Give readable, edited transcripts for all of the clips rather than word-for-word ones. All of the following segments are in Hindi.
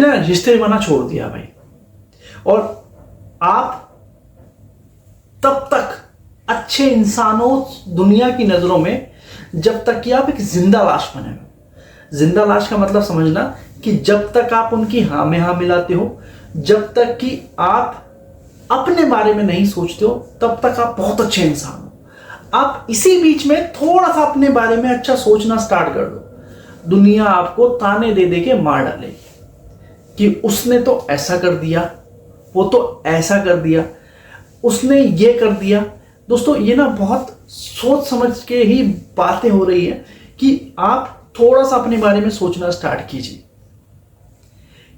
ना रिश्ते निभाना छोड़ दिया भाई, और आप तब तक अच्छे इंसान हो दुनिया की नजरों में जब तक कि आप एक जिंदा लाश बने हो। जिंदा लाश का मतलब समझना कि जब तक आप उनकी हाँ में हाँ मिलाते हो, जब तक कि आप अपने बारे में नहीं सोचते हो, तब तक आप बहुत अच्छे इंसान हो। आप इसी बीच में थोड़ा सा अपने बारे में अच्छा सोचना स्टार्ट कर दो, दुनिया आपको ताने दे दे के मार डालेगी कि उसने तो ऐसा कर दिया, वो तो ऐसा कर दिया, उसने ये कर दिया। दोस्तों ये ना बहुत सोच समझ के ही बातें हो रही है कि आप थोड़ा सा अपने बारे में सोचना स्टार्ट कीजिए,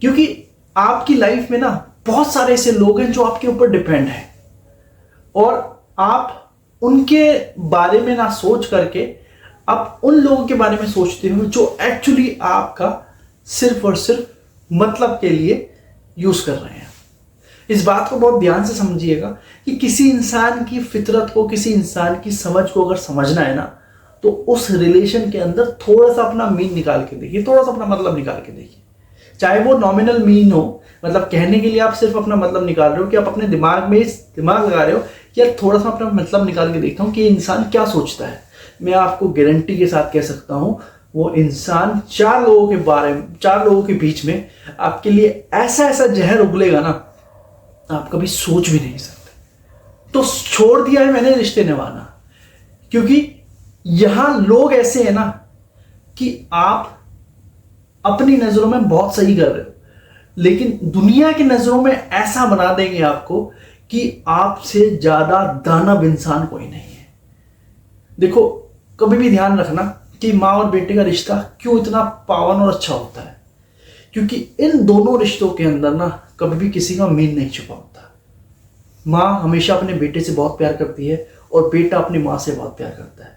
क्योंकि आपकी लाइफ में ना बहुत सारे ऐसे लोग हैं जो आपके ऊपर डिपेंड हैं, और आप उनके बारे में ना सोच करके आप उन लोगों के बारे में सोचते हो जो एक्चुअली आपका सिर्फ और सिर्फ मतलब के लिए यूज कर रहे हैं। इस बात को बहुत ध्यान से समझिएगा कि किसी इंसान की फितरत को, किसी इंसान की समझ को अगर समझना है ना, तो उस रिलेशन के अंदर थोड़ा सा अपना मीन निकाल के देखिए, थोड़ा सा अपना मतलब निकाल के देखिए। चाहे वो नॉमिनल मीन हो, मतलब कहने के लिए आप सिर्फ अपना मतलब निकाल रहे हो, कि आप अपने दिमाग में दिमाग लगा रहे हो कि यार थोड़ा सा अपना मतलब निकाल के देखता हूँ कि इंसान क्या सोचता है। मैं आपको गारंटी के साथ कह सकता हूँ वो इंसान चार लोगों के बीच में आपके लिए ऐसा ऐसा जहर उगलेगा ना, आप कभी सोच भी नहीं सकते। तो छोड़ दिया है मैंने रिश्ते निभाना, क्योंकि यहां लोग ऐसे हैं ना कि आप अपनी नजरों में बहुत सही कर रहे हो, लेकिन दुनिया की नजरों में ऐसा बना देंगे आपको कि आपसे ज्यादा दानव इंसान कोई नहीं है। देखो कभी भी ध्यान रखना कि माँ और बेटे का रिश्ता क्यों इतना पावन और अच्छा होता है, क्योंकि इन दोनों रिश्तों के अंदर ना कभी भी किसी का मीन नहीं छुपा होता। माँ हमेशा अपने बेटे से बहुत प्यार करती है और बेटा अपनी माँ से बहुत प्यार करता है।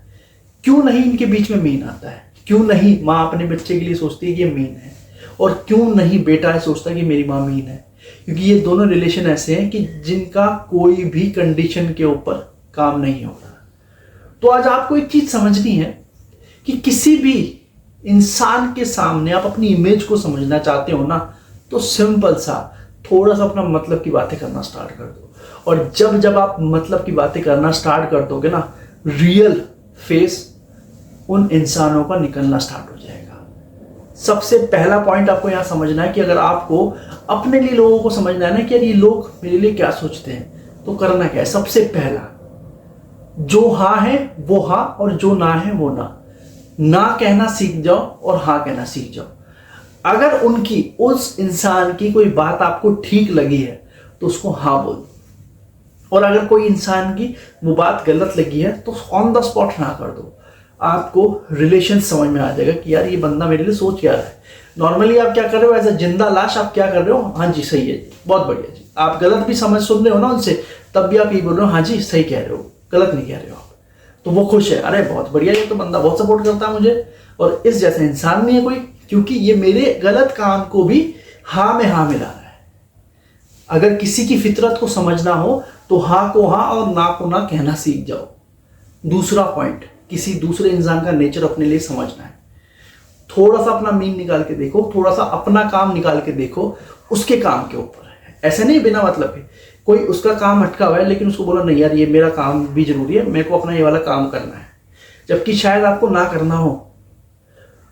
क्यों नहीं इनके बीच में मीन आता है? क्यों नहीं माँ अपने बच्चे के लिए सोचती है कि ये मीन है, और क्यों नहीं बेटा सोचता है कि मेरी माँ मीन है? क्योंकि ये दोनों रिलेशन ऐसे हैं कि जिनका कोई भी कंडीशन के ऊपर काम नहीं हो रहा। तो आज आपको एक चीज समझनी है कि किसी भी इंसान के सामने आप अपनी इमेज को समझना चाहते हो ना, तो सिंपल सा थोड़ा सा अपना मतलब की बातें करना स्टार्ट कर दो, और जब जब आप मतलब की बातें करना स्टार्ट कर दोगे ना, रियल फेस उन इंसानों का निकलना स्टार्ट हो जाएगा। सबसे पहला पॉइंट आपको यहां समझना है कि अगर आपको अपने लिए लोगों को समझना है ना कि यार ये लोग मेरे लिए क्या सोचते हैं, तो करना क्या है? सबसे पहला, जो हाँ है वो हाँ और जो ना है वो ना। ना कहना सीख जाओ और हाँ कहना सीख जाओ। अगर उनकी, उस इंसान की कोई बात आपको ठीक लगी है तो उसको हाँ बोल दो, और अगर कोई इंसान की वो बात गलत लगी है तो ऑन द स्पॉट ना कर दो। आपको रिलेशन समझ में आ जाएगा कि यार ये बंदा मेरे लिए सोच क्या रहा है। नॉर्मली आप क्या कर रहे हो, एज अ जिंदा लाश आप क्या कर रहे हो? हाँ जी सही है जी, बहुत बढ़िया जी। आप गलत भी समझ सुन रहे हो ना उनसे, तब भी आप ये बोल रहे हो हाँ जी सही कह रहे हो, गलत नहीं कह रहे हो आप। तो वो खुश है, अरे बहुत बढ़िया, ये तो बंदा बहुत सपोर्ट करता है मुझे, और इस जैसे इंसान नहीं है कोई, क्योंकि ये मेरे गलत काम को भी हाँ में हाँ मिला रहा है। अगर किसी की फितरत को समझना हो तो हाँ को हाँ और ना को ना कहना सीख जाओ। दूसरा पॉइंट, किसी दूसरे इंसान का नेचर अपने लिए समझना है। थोड़ा सा अपना मीन निकाल के देखो, थोड़ा सा अपना काम निकाल के देखो उसके काम के ऊपर। ऐसे नहीं बिना मतलब के कोई उसका काम अटका हुआ है लेकिन उसको बोला नहीं यार ये मेरा काम भी जरूरी है, मेरे को अपना ये वाला काम करना है, जबकि शायद आपको ना करना हो।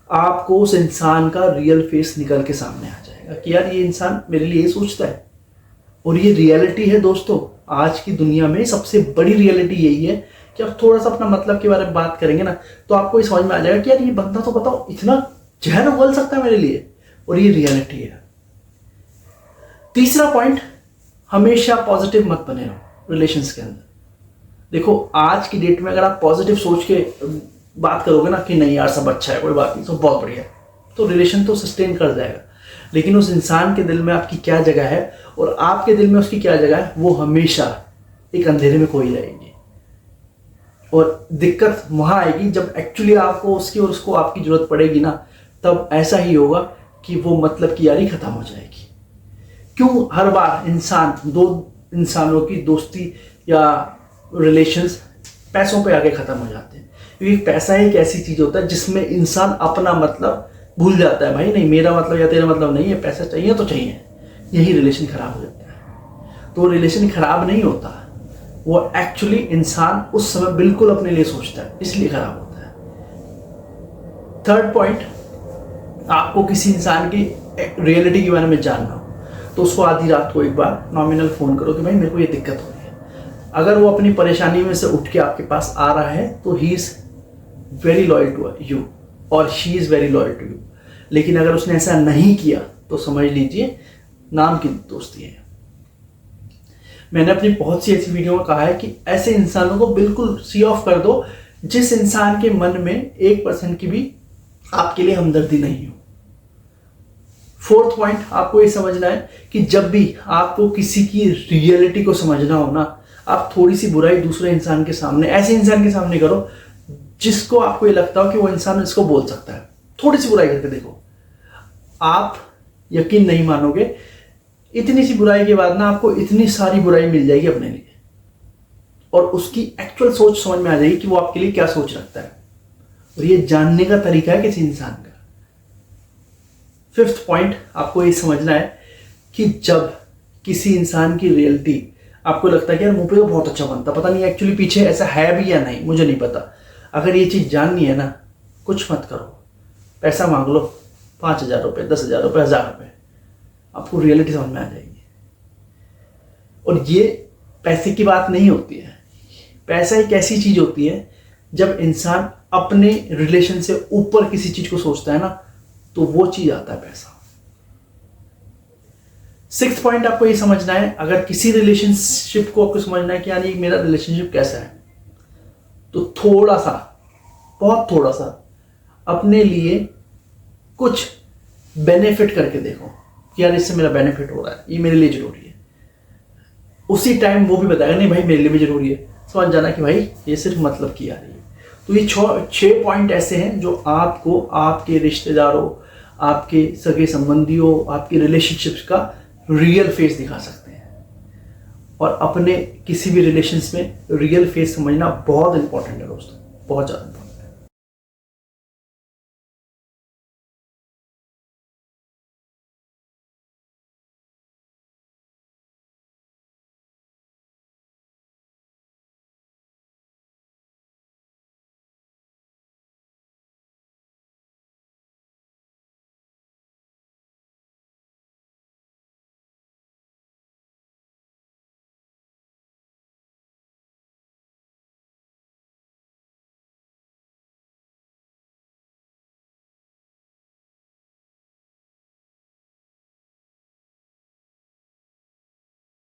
आपको उस इंसान का रियल फेस निकल के सामने आ जाएगा कि यार ये इंसान मेरे लिए ये सोचता है, और ये रियलिटी है दोस्तों। आज की दुनिया में सबसे बड़ी रियलिटी यही है कि आप थोड़ा सा अपना मतलब के बारे में बात करेंगे ना, तो आपको ये समझ में आ जाएगा कि यार ये बंदा तो बताओ इतना जहर उगल सकता है मेरे लिए, और ये रियलिटी है। तीसरा पॉइंट, हमेशा पॉजिटिव मत बने रहो रिलेशंस के अंदर। देखो आज की डेट में अगर आप पॉजिटिव सोच के बात करोगे ना कि नहीं यार सब अच्छा है, कोई बात नहीं, सब बहुत बढ़िया है, तो रिलेशन तो सस्टेन कर जाएगा। लेकिन उस इंसान के दिल में आपकी क्या जगह है और आपके दिल में उसकी क्या जगह है, वो हमेशा एक अंधेरे में खोई रहेगी। और दिक्कत वहां आएगी जब एक्चुअली आपको उसकी और उसको आपकी जरूरत पड़ेगी ना, तब ऐसा ही होगा कि वो मतलब की यारी खत्म हो जाएगी। क्यों हर बार दो इंसानों की दोस्ती या रिलेशंस पैसों पे आके खत्म हो जाते हैं? क्योंकि पैसा एक ऐसी चीज होता है जिसमें इंसान अपना मतलब भूल जाता है भाई नहीं मेरा मतलब या तेरा मतलब नहीं है, पैसा चाहिए तो चाहिए, यही रिलेशन खराब हो जाता है। तो रिलेशन खराब नहीं होता, वो एक्चुअली इंसान उस समय बिल्कुल अपने लिए सोचता है, इसलिए खराब होता है। थर्ड पॉइंट, आपको किसी इंसान की रियलिटी के बारे में जानना हो तो उसको आधी रात को एक बार नॉमिनल फोन करो कि भाई मेरे को ये दिक्कत हो रही है। अगर वो अपनी परेशानी में से उठ के आपके पास आ रहा है तो he is very loyal to you और she is very loyal to you. लेकिन अगर उसने ऐसा नहीं किया तो समझ लीजिए नाम की दोस्ती है। मैंने अपनी बहुत सी ऐसी वीडियो में कहा है कि ऐसे इंसानों को बिल्कुल सी ऑफ कर दो जिस इंसान के मन में 1% की भी आपके लिए हमदर्दी नहीं हो। फोर्थ पॉइंट, आपको ये समझना है कि जब भी आपको किसी की रियलिटी को समझना हो ना, आप थोड़ी सी बुराई दूसरे इंसान के सामने, ऐसे इंसान के सामने करो जिसको आपको ये लगता हो कि वो इंसान इसको बोल सकता है। थोड़ी सी बुराई करके देखो, आप यकीन नहीं मानोगे, इतनी सी बुराई के बाद ना आपको इतनी सारी बुराई मिल जाएगी अपने लिए और उसकी एक्चुअल सोच समझ में आ जाएगी कि वो आपके लिए क्या सोच रखता है। और ये जानने का तरीका है किसी इंसान का। फिफ्थ पॉइंट, आपको ये समझना है कि जब किसी इंसान की रियलिटी आपको लगता है कि यार मुंह पे तो बहुत अच्छा बनता, पता नहीं एक्चुअली पीछे ऐसा है भी या नहीं, मुझे नहीं पता। अगर ये चीज़ जाननी है ना, कुछ मत करो, पैसा मांग लो, 5,000 रुपये, 10,000 रुपये, 1,000 रुपये, आपको रियलिटी समझ में आ जाएगी। और ये पैसे की बात नहीं होती है। पैसा एक ऐसी चीज़ होती है जब इंसान अपने रिलेशन से ऊपर किसी चीज़ को सोचता है ना, तो वो चीज़ आता है पैसा। सिक्स्थ पॉइंट, आपको ये समझना है, अगर किसी रिलेशनशिप को आपको समझना है कि यानी मेरा रिलेशनशिप कैसा है, तो थोड़ा सा, बहुत थोड़ा सा अपने लिए कुछ बेनिफिट करके देखो कि यार इससे मेरा बेनिफिट हो रहा है, ये मेरे लिए जरूरी है। उसी टाइम वो भी बताएगा नहीं भाई मेरे लिए भी जरूरी है, समझ जाना कि भाई ये सिर्फ मतलब की आ रही है। तो ये 6 पॉइंट ऐसे हैं जो आपको आपके रिश्तेदारों, आपके सगे संबंधियों, आपके रिलेशनशिप्स का रियल फेस दिखा सकते हैं। और अपने किसी भी रिलेशंस में रियल फेस समझना बहुत इंपॉर्टेंट है दोस्तों, बहुत ज़्यादा।